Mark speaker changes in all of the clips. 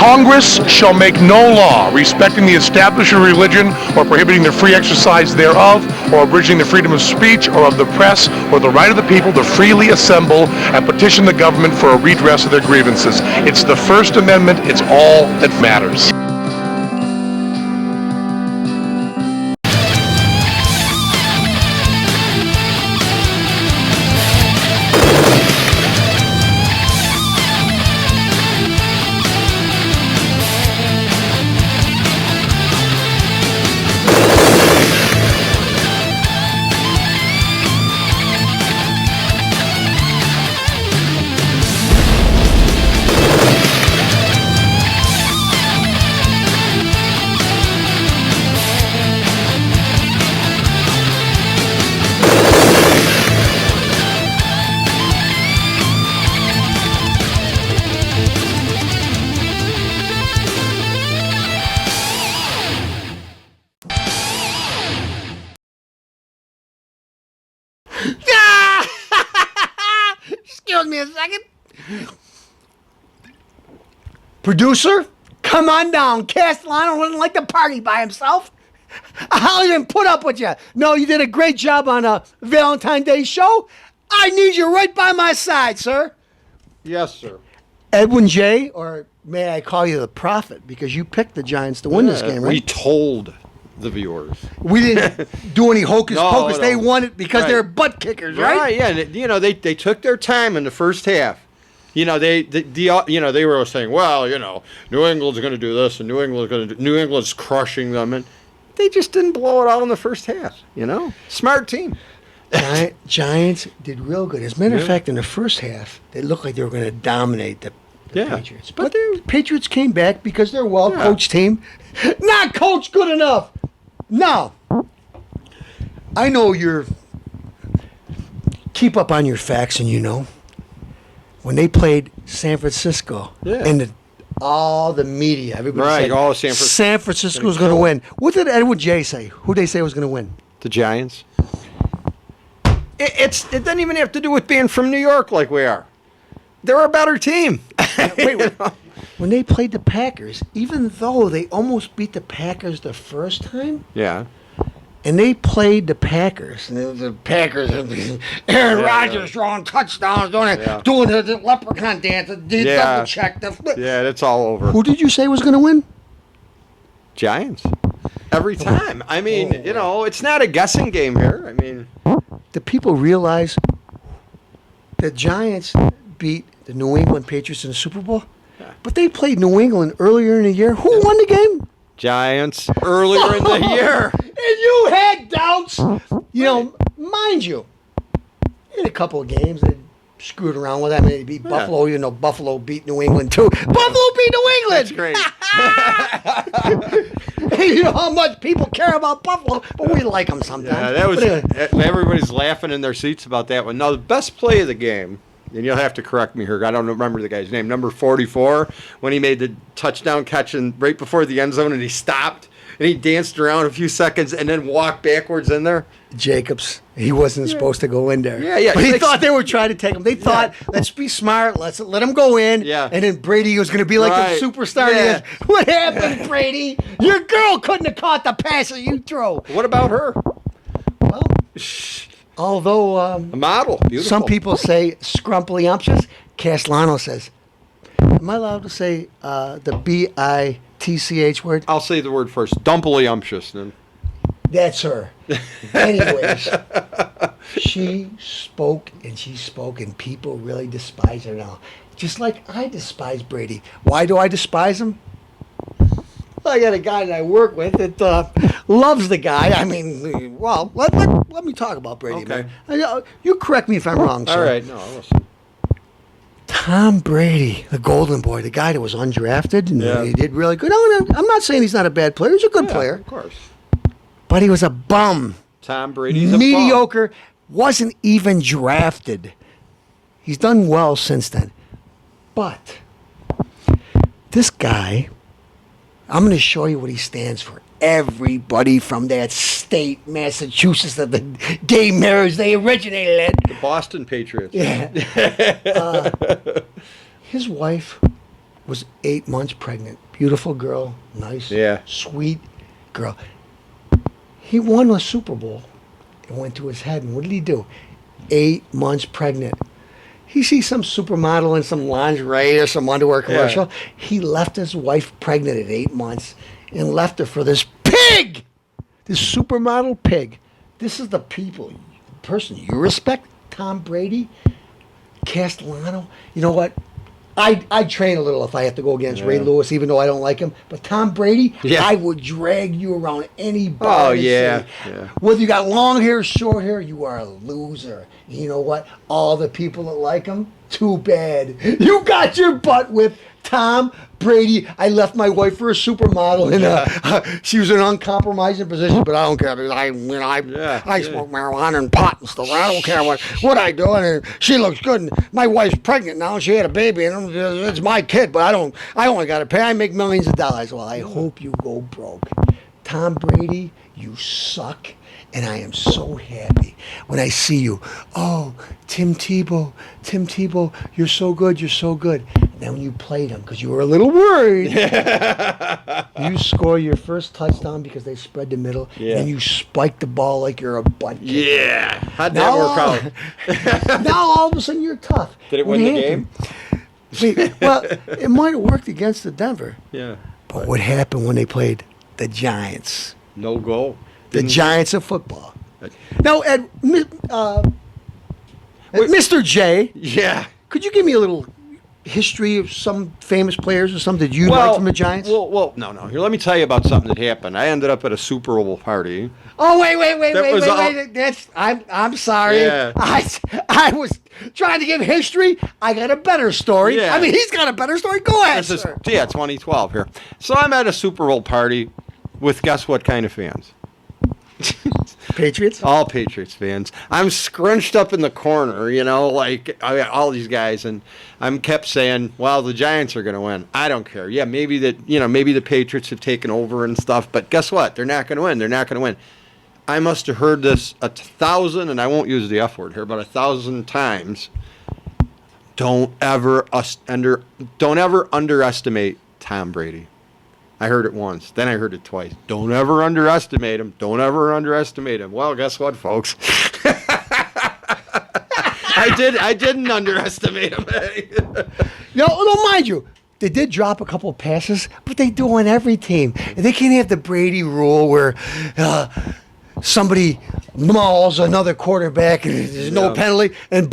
Speaker 1: Congress shall make no law respecting the establishment of religion or prohibiting the free exercise thereof or abridging the freedom of speech or of the press or the right of the people to freely assemble and petition the government for a redress of their grievances. It's the First Amendment. It's all that matters.
Speaker 2: Excuse me a second. Producer, come on down. Castellano wouldn't like to party by himself. I'll even put up with you. No, you did a great job on a Valentine's Day show. I need you right by my side, sir.
Speaker 3: Yes, sir.
Speaker 2: Edwin J., or may I call you the Prophet, because you picked the Giants to win this game, right?
Speaker 3: We told the viewers.
Speaker 2: We didn't do any hocus pocus.
Speaker 3: No.
Speaker 2: They won it because they're butt kickers, right?
Speaker 3: Right, yeah. And, they took their time in the first half. They were saying, well, New England's going to do this and New England's crushing them, and they just didn't blow it out in the first half. Smart team.
Speaker 2: Giants did real good. As a matter of fact, in the first half, they looked like they were going to dominate the Patriots. But the Patriots came back because they're a well-coached team. Not coached good enough. Now, I know you're keep up on your facts, and when they played San Francisco, and all the media, everybody said
Speaker 3: all
Speaker 2: San Francisco was going to win. What did Edwin J. say? Who did they say was going to win?
Speaker 3: The Giants. It doesn't even have to do with being from New York like we are. They're a better team.
Speaker 2: Wait. When they played the Packers, even though they almost beat the Packers the first time, and they played the Packers, and the Packers, Aaron Rodgers throwing touchdowns, doing the leprechaun dance, the double check.
Speaker 3: It's all over.
Speaker 2: Who did you say was going to win?
Speaker 3: Giants. Every time. I mean, it's not a guessing game here.
Speaker 2: Do people realize the Giants beat the New England Patriots in the Super Bowl? But they played New England earlier in the year. Who won the game?
Speaker 3: Giants earlier in the year.
Speaker 2: And you had doubts. Mind you, in a couple of games, they screwed around with that. They beat Buffalo. Buffalo beat New England, too. Buffalo beat New England!
Speaker 3: That's great.
Speaker 2: You know how much people care about Buffalo, but we like them sometimes.
Speaker 3: Yeah, everybody's laughing in their seats about that one. Now, the best play of the game, and you'll have to correct me here, I don't remember the guy's name, number 44, when he made the touchdown catch right before the end zone, and he stopped, and he danced around a few seconds, and then walked backwards in there.
Speaker 2: Jacobs, he wasn't supposed to go in there.
Speaker 3: Yeah.
Speaker 2: But he thought they were trying to take him. They thought, let's be smart, let's let him go in, and then Brady was going to be like the superstar.
Speaker 3: Yeah.
Speaker 2: What happened, Brady? Your girl couldn't have caught the pass that you throw.
Speaker 3: What about her?
Speaker 2: Well, although
Speaker 3: a model, beautiful.
Speaker 2: Some people say scrumptious, Castellano says, am I allowed to say the B-I-T-C-H word?
Speaker 3: I'll say the word first. Dumpily-umptious. Then.
Speaker 2: That's her. Anyways, she spoke, and people really despise her now. Just like I despise Brady. Why do I despise him? Well, I got a guy that I work with that loves the guy. Let me talk about Brady, man. You correct me if I'm wrong, sir.
Speaker 3: All right. No, I'll listen.
Speaker 2: Tom Brady, the golden boy, the guy that was undrafted, and he did really good. No, I'm not saying he's not a bad player. He's a good player.
Speaker 3: Of course.
Speaker 2: But he was a bum.
Speaker 3: Tom Brady's a
Speaker 2: mediocre, wasn't even drafted. He's done well since then. But this guy, I'm going to show you what he stands for. Everybody from that state, Massachusetts, that the gay marriage they originated at.
Speaker 3: The Boston Patriots.
Speaker 2: Yeah. His wife was 8 months pregnant. Beautiful girl, nice,
Speaker 3: Yeah.
Speaker 2: sweet girl. He won a Super Bowl. It went to his head. And what did he do? 8 months pregnant. He sees some supermodel in some lingerie or some underwear commercial.
Speaker 3: Yeah.
Speaker 2: He left his wife pregnant at 8 months and left her for this pig, this supermodel pig. This is the person you respect, Tom Brady, Castellano. You know what? I'd train a little if I have to go against Ray Lewis, even though I don't like him. But Tom Brady,
Speaker 3: Yeah.
Speaker 2: I would drag you around any bar.
Speaker 3: Oh,
Speaker 2: and
Speaker 3: yeah.
Speaker 2: say,
Speaker 3: Yeah.
Speaker 2: whether you got long hair, short hair, you are a loser. You know what? All the people that like him, too bad. You got your butt whipped, Tom Brady. I left my wife for a supermodel, and she was in an uncompromising position, but I don't care because I smoke marijuana and pot and stuff. I don't care what I do, and she looks good. And my wife's pregnant now, and she had a baby, and it's my kid, but I only got to pay. I make millions of dollars. Well, I hope you go broke. Tom Brady, you suck. And I am so happy when I see you. Oh, Tim Tebow, you're so good, you're so good. And then when you played him, because you were a little worried, you score your first touchdown because they spread the middle, and you spike the ball like you're a butt kicker.
Speaker 3: Yeah. How'd that work out?
Speaker 2: Now all of a sudden you're tough.
Speaker 3: Did it
Speaker 2: What
Speaker 3: win the
Speaker 2: happened?
Speaker 3: game?
Speaker 2: Well, it might have worked against the Denver.
Speaker 3: Yeah.
Speaker 2: But what happened when they played the Giants?
Speaker 3: No goal.
Speaker 2: The Giants of football. Now, Mr. J,
Speaker 3: Yeah.
Speaker 2: could you give me a little history of some famous players or something that you like from the Giants?
Speaker 3: Well, no. Here, let me tell you about something that happened. I ended up at a Super Bowl party.
Speaker 2: Oh, wait.
Speaker 3: That was all-
Speaker 2: That's I'm sorry.
Speaker 3: Yeah.
Speaker 2: I was trying to give history. I got a better story.
Speaker 3: Yeah.
Speaker 2: I mean, he's got a better story. Go ahead,
Speaker 3: This is
Speaker 2: sir.
Speaker 3: 2012 here. So I'm at a Super Bowl party with guess what kind of fans?
Speaker 2: Patriots?
Speaker 3: All Patriots fans. I'm scrunched up in the corner, like all these guys, and I'm kept saying, "Well, the Giants are going to win." I don't care. Yeah, maybe maybe the Patriots have taken over and stuff, but guess what? They're not going to win. They're not going to win. I must have heard this 1,000, and I won't use the F word here, but 1,000 times. Don't ever underestimate Tom Brady. I heard it once. Then I heard it twice. Don't ever underestimate him. Don't ever underestimate him. Well, guess what, folks? I didn't underestimate him.
Speaker 2: No, mind you, they did drop a couple of passes, but they do on every team. And they can't have the Brady rule where somebody mauls another quarterback and there's no penalty, and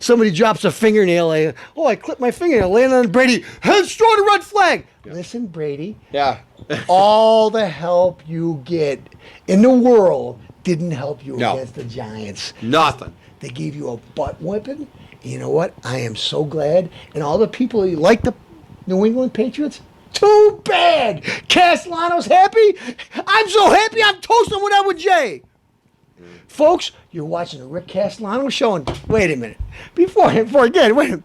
Speaker 2: somebody drops a fingernail. I clipped my fingernail, landed on Brady. Heads toward a red flag. Listen, Brady.
Speaker 3: Yeah.
Speaker 2: All the help you get in the world didn't help you against the Giants.
Speaker 3: Nothing.
Speaker 2: They gave you a butt whipping. You know what? I am so glad. And all the people who like the New England Patriots, too bad. Castellano's happy. I'm so happy I'm toasting with Edward J. Folks, you're watching the Rick Castellano show. And wait a minute. Before again, wait a minute.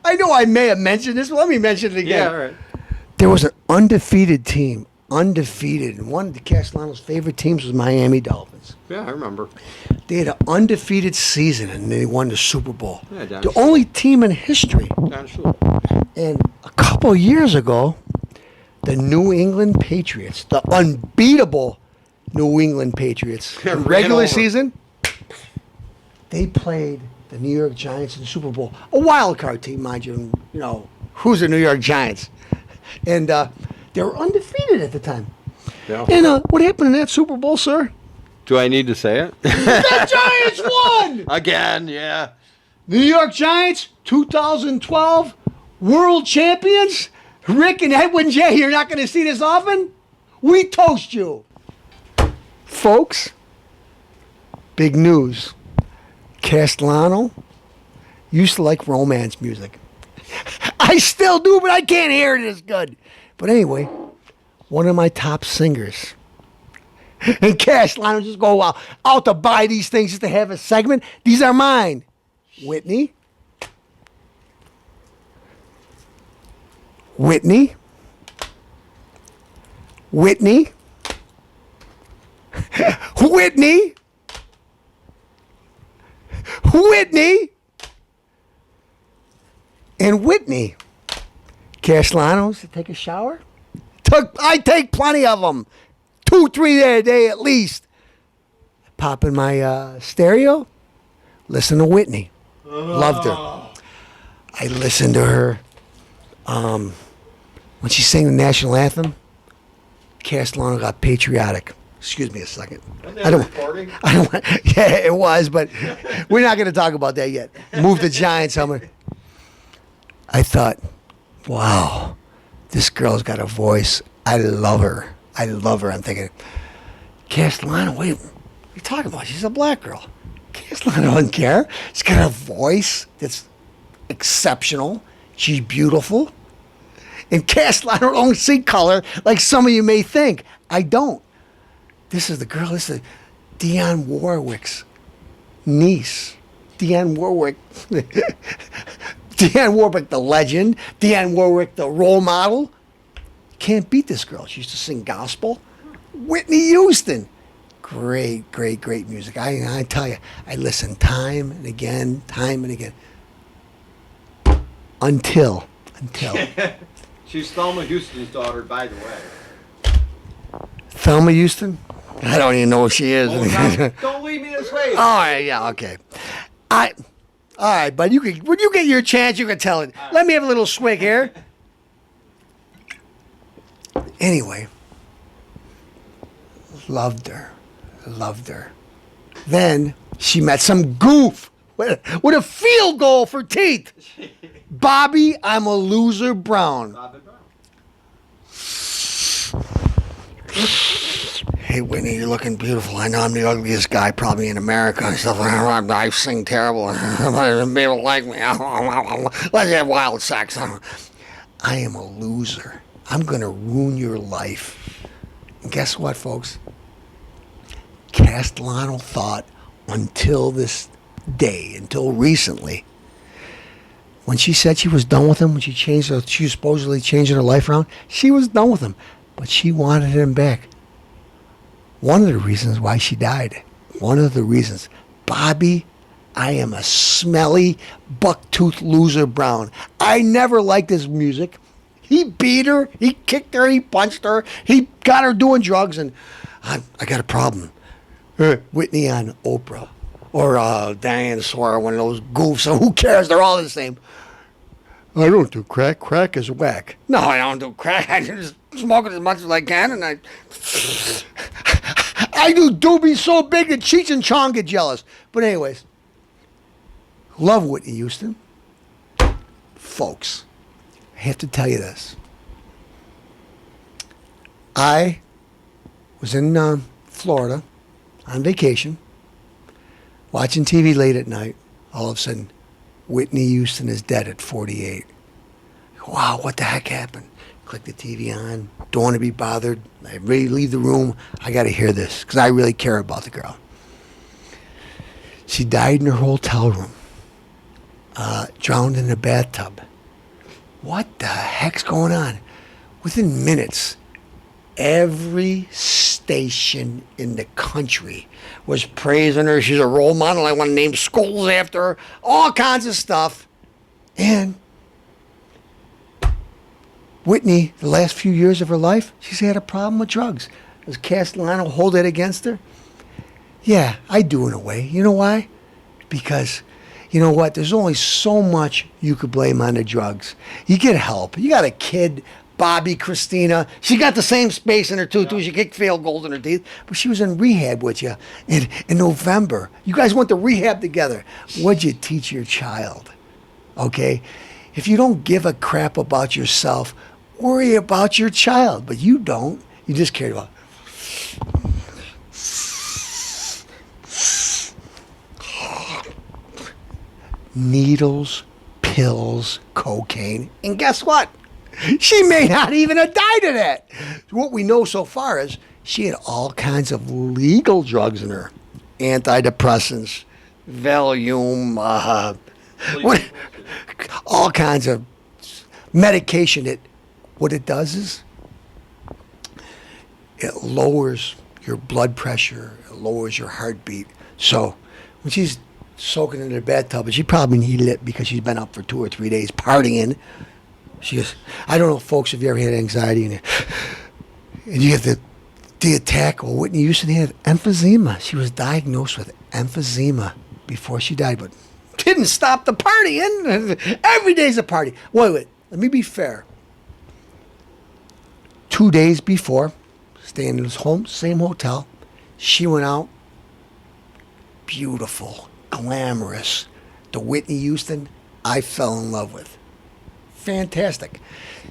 Speaker 2: I know I may have mentioned this, but let me mention it again.
Speaker 3: Yeah, all right.
Speaker 2: There was an undefeated team. Undefeated. And one of the Castellano's favorite teams was Miami Dolphins.
Speaker 3: Yeah, I remember.
Speaker 2: They had an undefeated season, and they won the Super Bowl.
Speaker 3: Yeah, Don
Speaker 2: the
Speaker 3: Shula.
Speaker 2: only team in history.
Speaker 3: Don Shula.
Speaker 2: And a couple of years ago, the New England Patriots, the unbeatable New England Patriots,
Speaker 3: Ran
Speaker 2: regular
Speaker 3: over.
Speaker 2: season, they played the New York Giants in the Super Bowl. A wild card team, mind you. You know, who's the New York Giants? And they were undefeated at the time.
Speaker 3: Yeah.
Speaker 2: And what happened in that Super Bowl, sir?
Speaker 3: Do I need to say it?
Speaker 2: The Giants won!
Speaker 3: Again, yeah.
Speaker 2: New York Giants, 2012, world champions. Rick and Edwin J, you're not going to see this often. We toast you. Folks, big news. Castellano used to like romance music. I still do, but I can't hear it as good. But anyway, one of my top singers. And Castellano just go out to buy these things just to have a segment. These are mine. Whitney. Whitney. Whitney. Whitney. Whitney. And Whitney. Castellanos to take a shower. I take plenty of them. 2-3 a day at least. Pop in my stereo. Listen to Whitney. Loved her. I listened to her when she sang the national anthem. Castellano got patriotic. Excuse me a second. I don't. Yeah, it was, but we're not going to talk about that yet. Move the Giants helmet. I thought, wow, this girl's got a voice. I love her. I'm thinking, Castellano, wait, what are you talking about? She's a black girl. Castellano doesn't care. She's got a voice that's exceptional. She's beautiful. And Castellano don't see color like some of you may think. I don't. This is the girl. This is Dionne Warwick's niece. Dionne Warwick. Dionne Warwick, the legend. Dionne Warwick, the role model. Can't beat this girl. She used to sing gospel. Whitney Houston. Great music. I tell you, I listen time and again. Until.
Speaker 3: She's Thelma Houston's daughter, by the way.
Speaker 2: Thelma Houston? I don't even know who she is.
Speaker 3: Don't leave me this way.
Speaker 2: All right, yeah, okay. All right, but when you get your chance, you can tell it. Let me have a little swig here. Anyway, loved her. Then she met some goof with a field goal for teeth. Bobby, I'm a loser Brown. Hey, Whitney, you're looking beautiful. I know I'm the ugliest guy probably in America and stuff. I sing terrible. People like me. Let's have wild sex. I am a loser. I'm going to ruin your life. And guess what, folks? Castellano thought until this day, until recently, when she said she was done with him, when she was supposedly changing her life around, she was done with him. But she wanted him back. One of the reasons why she died. Bobby, I am a smelly, buck-toothed loser Brown. I never liked his music. He beat her, he kicked her, he punched her, he got her doing drugs, and I got a problem. Whitney on Oprah. Or Diane Sawyer, one of those goofs. Who cares? They're all the same. I don't do crack. Crack is whack. No, I don't do crack. I just smoke it as much as I can, and I do doobies so big that Cheech and Chong get jealous. But anyways, love Whitney Houston. Folks, I have to tell you this. I was in Florida on vacation, watching TV late at night. All of a sudden, Whitney Houston is dead at 48. Wow, what the heck happened? Click the TV on. Don't want to be bothered. I really leave the room. I got to hear this because I really care about the girl. She died in her hotel room, drowned in a bathtub. What the heck's going on? Within minutes, every station in the country was praising her. She's a role model. I want to name schools after her. All kinds of stuff. And Whitney, the last few years of her life, she's had a problem with drugs. Does Castellano hold that against her? Yeah, I do in a way. You know why? Because, you know what? There's only so much you could blame on the drugs. You get help. You got a kid, Bobby, Christina. She got the same space in her tooth, too. She kicked failed gold in her teeth. But she was in rehab with you in November. You guys went to rehab together. What'd you teach your child? Okay? If you don't give a crap about yourself, worry about your child. But you don't. You just care about needles, pills, cocaine. And guess what? She may not even have died of that. What we know so far is she had all kinds of legal drugs in her. Antidepressants, Valium, all kinds of medication that what it does is it lowers your blood pressure, it lowers your heartbeat. So when she's soaking in her bathtub, and she probably needed it because she's been up for 2 or 3 days partying, She goes, I don't know, folks, if you ever had anxiety and you have the attack. Well, Whitney Houston had emphysema. She was diagnosed with emphysema before she died, but didn't stop the partying. Every day's a party. Wait, let me be fair. 2 days before, staying in his home, same hotel, she went out. Beautiful, glamorous. The Whitney Houston I fell in love with. Fantastic.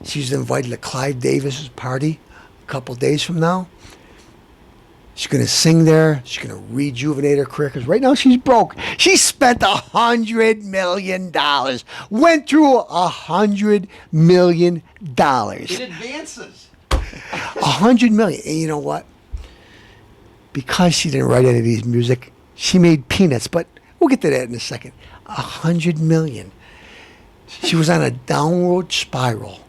Speaker 2: She's invited to Clive Davis's party a couple days from now. She's going to sing there. She's going to rejuvenate her career because right now she's broke. She spent $100 million. Went through $100 million.
Speaker 3: In advances.
Speaker 2: $100 million. And you know what? Because she didn't write any of these music, she made peanuts. But we'll get to that in a second. $100 million. She was on a downward spiral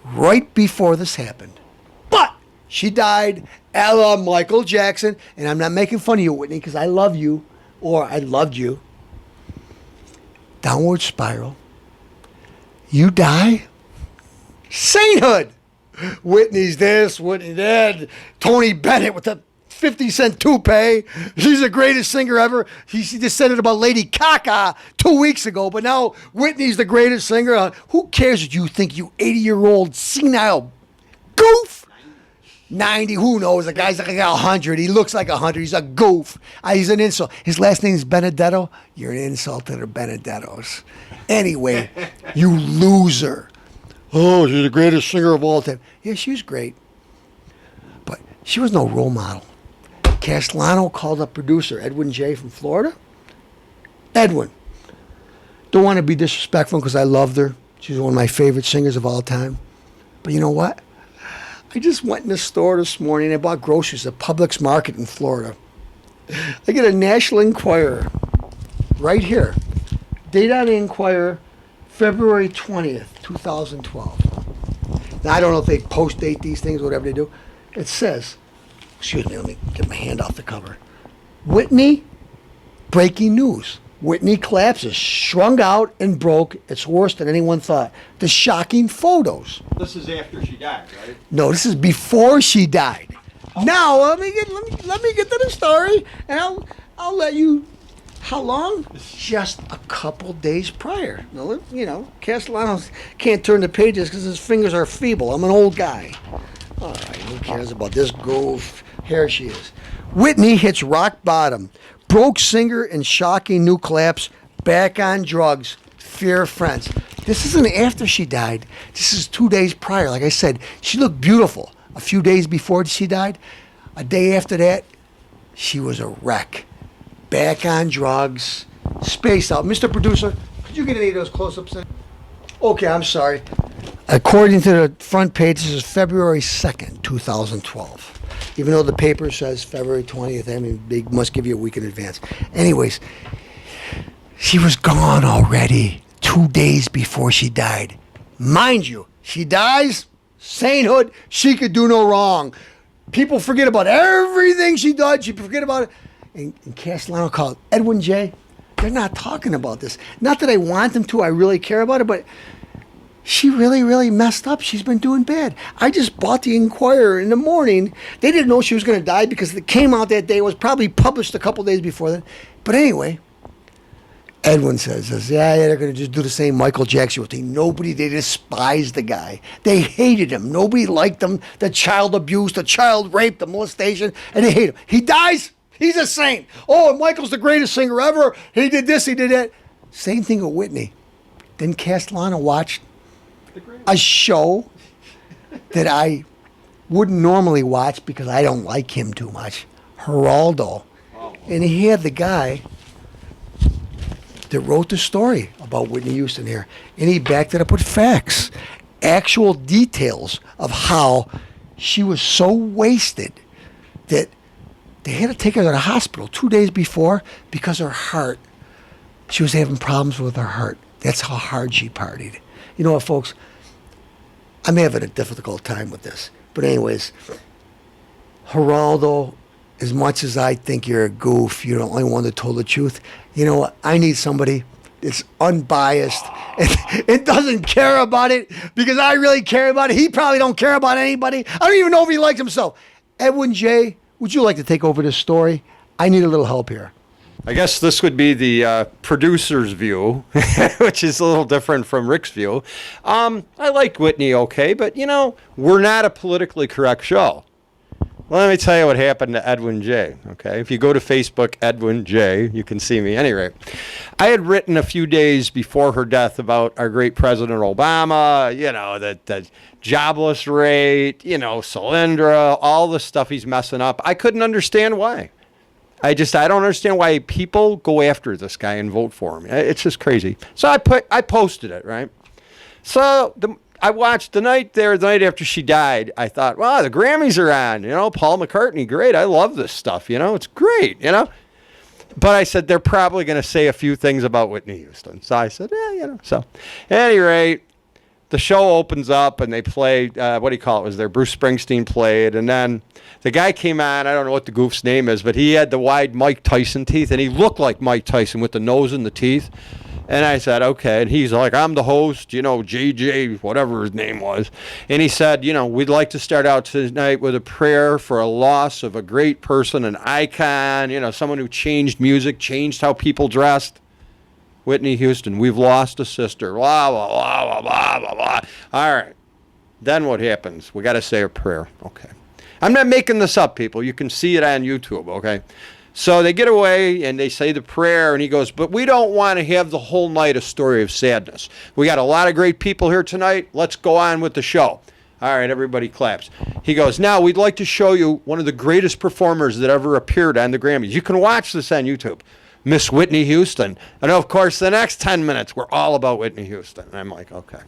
Speaker 2: right before this happened. But she died a la Michael Jackson. And I'm not making fun of you, Whitney, because I love you, or I loved you. Downward spiral. You die. Sainthood. Whitney's this, Whitney that. Tony Bennett with the 50-cent toupee. She's the greatest singer ever. She just said it about Lady Gaga 2 weeks ago, but now Whitney's the greatest singer. Who cares what you think, you 80-year-old senile goof? 90, who knows? The guy's like 100. He looks like 100. He's a goof. He's an insult. His last name's Benedetto. You're an insult to the Benedettos. Anyway, you loser. Oh, she's the greatest singer of all time. Yeah, she was great. But she was no role model. Castellano called up producer Edwin J. from Florida. Edwin. Don't want to be disrespectful because I loved her. She's one of my favorite singers of all time. But you know what? I just went in the store this morning and I bought groceries at Publix Market in Florida. I get a National Enquirer right here. Date on the Enquirer, February 20th, 2012. Now, I don't know if they post-date these things, whatever they do. It says, excuse me, let me get my hand off the cover. Whitney, breaking news. Whitney collapses, shrunk out and broke. It's worse than anyone thought. The shocking photos.
Speaker 3: This is after she died, right?
Speaker 2: No, this is before she died. Now let me get to the story, and I'll let you. How long? Just a couple days prior. Now, you know, Castellano can't turn the pages because his fingers are feeble. I'm an old guy. All right, who cares about this goof? Here she is. Whitney hits rock bottom. Broke singer and shocking new collapse. Back on drugs. Fear of friends. This isn't after she died. This is 2 days prior. Like I said, she looked beautiful. A few days before she died. A day after that, she was a wreck. Back on drugs. Spaced out. Mr. Producer, could you get any of those close-ups in? Okay, I'm sorry. According to the front page, this is February 2nd, 2012. Even though the paper says February 20th, I mean, they must give you a week in advance. Anyways, she was gone already 2 days before she died. Mind you, she dies, sainthood, she could do no wrong. People forget about everything she did. She forget about it. And Castellano called Edwin J. They're not talking about this. Not that I want them to. I really care about it, but she really, really messed up. She's been doing bad. I just bought the Enquirer in the morning. They didn't know she was going to die because it came out that day. It was probably published a couple days before that. But anyway, Edwin says, yeah, they're going to just do the same Michael Jackson thing. Nobody, they despised the guy. They hated him. Nobody liked him. The child abuse, the child rape, the molestation, and they hate him. He dies, he's a saint. Oh, Michael's the greatest singer ever. He did this, he did that. Same thing with Whitney. Then Castellano watched a show that I wouldn't normally watch because I don't like him too much. Geraldo. And he had the guy that wrote the story about Whitney Houston here. And he backed it up with facts. Actual details of how she was so wasted that they had to take her to the hospital 2 days before because her heart, she was having problems with her heart. That's how hard she partied. You know what, folks? I'm having a difficult time with this. But anyways, Geraldo, as much as I think you're a goof, you're the only one that told the truth, you know what? I need somebody it's unbiased. It doesn't care about it because I really care about it. He probably don't care about anybody. I don't even know if he likes himself. Edwin J., would you like to take over this story? I need a little help here.
Speaker 3: I guess this would be the producer's view, which is a little different from Rick's view. I like Whitney okay, but, we're not a politically correct show. Well, let me tell you what happened to Edwin J. Okay, if you go to Facebook, Edwin J., you can see me. Anyway, I had written a few days before her death about our great President Obama, the jobless rate, Solyndra, all the stuff he's messing up. I couldn't understand why. I don't understand why people go after this guy and vote for him. It's just crazy. So I posted it, right? So I watched the night after she died. I thought, wow, the Grammys are on. Paul McCartney, great. I love this stuff. It's great. But I said they're probably going to say a few things about Whitney Houston. So I said, yeah. So at any rate, the show opens up and they play, what do you call it? Was there Bruce Springsteen played, and then the guy came on. I don't know what the goof's name is, but he had the wide Mike Tyson teeth, and he looked like Mike Tyson with the nose and the teeth. And I said, okay. And he's like, I'm the host, JJ, whatever his name was. And he said, we'd like to start out tonight with a prayer for a loss of a great person, an icon, someone who changed music, changed how people dressed. Whitney Houston, we've lost a sister. Blah, blah, blah, blah, blah, blah. All right. Then what happens? We got to say a prayer. Okay. I'm not making this up, people. You can see it on YouTube, okay? So they get away and they say the prayer, and he goes, but we don't want to have the whole night a story of sadness. We got a lot of great people here tonight. Let's go on with the show. All right, everybody claps. He goes, now we'd like to show you one of the greatest performers that ever appeared on the Grammys. You can watch this on YouTube. Miss Whitney Houston. And of course, the next 10 minutes were all about Whitney Houston. And I'm like, okay.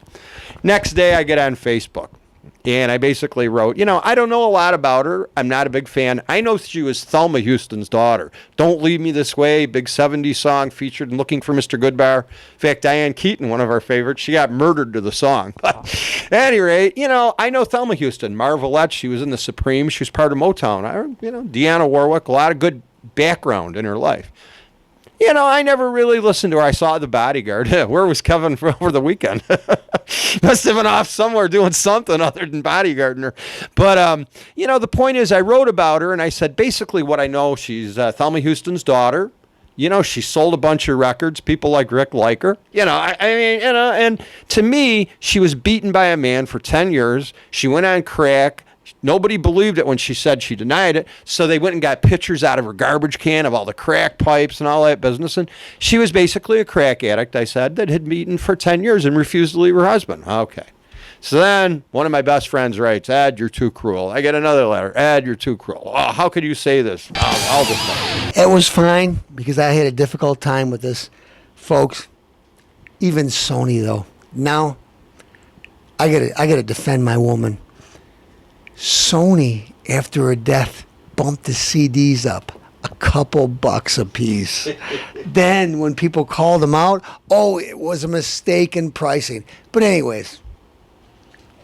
Speaker 3: Next day, I get on Facebook. And I basically wrote, I don't know a lot about her. I'm not a big fan. I know she was Thelma Houston's daughter. Don't Leave Me This Way, big 70s song featured in Looking for Mr. Goodbar. In fact, Diane Keaton, one of our favorites, she got murdered to the song. But at any rate, I know Thelma Houston. Marvelette, she was in the Supremes. She was part of Motown. Deanna Warwick, a lot of good background in her life. I never really listened to her. I saw The Bodyguard. Where was Kevin over the weekend? Must have been off somewhere doing something other than bodyguarding her. But, the point is I wrote about her, and I said basically what I know. She's Thelma Houston's daughter. She sold a bunch of records. People like Rick like her. And to me, she was beaten by a man for 10 years. She went on crack. Nobody believed it when she said she denied it, so they went and got pictures out of her garbage can of all the crack pipes and all that business, and she was basically a crack addict, I said, that had beaten for 10 years and refused to leave her husband. Okay. So then one of my best friends writes, Ed, you're too cruel. I get another letter, Ed, you're too cruel. Oh, how could you say this? All this stuff.
Speaker 2: It was fine because I had a difficult time with this, folks. Even Sony, though. Now, I gotta defend my woman. Sony, after her death, bumped the CDs up a couple bucks a piece. Then when people called them out, it was a mistake in pricing. But anyways,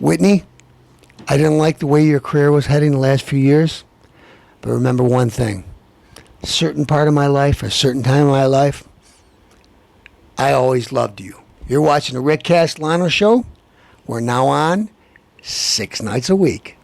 Speaker 2: Whitney, I didn't like the way your career was heading the last few years. But remember one thing. A certain part of my life, a certain time of my life, I always loved you. You're watching the Rick Castellano Show. We're now on 6 nights a week.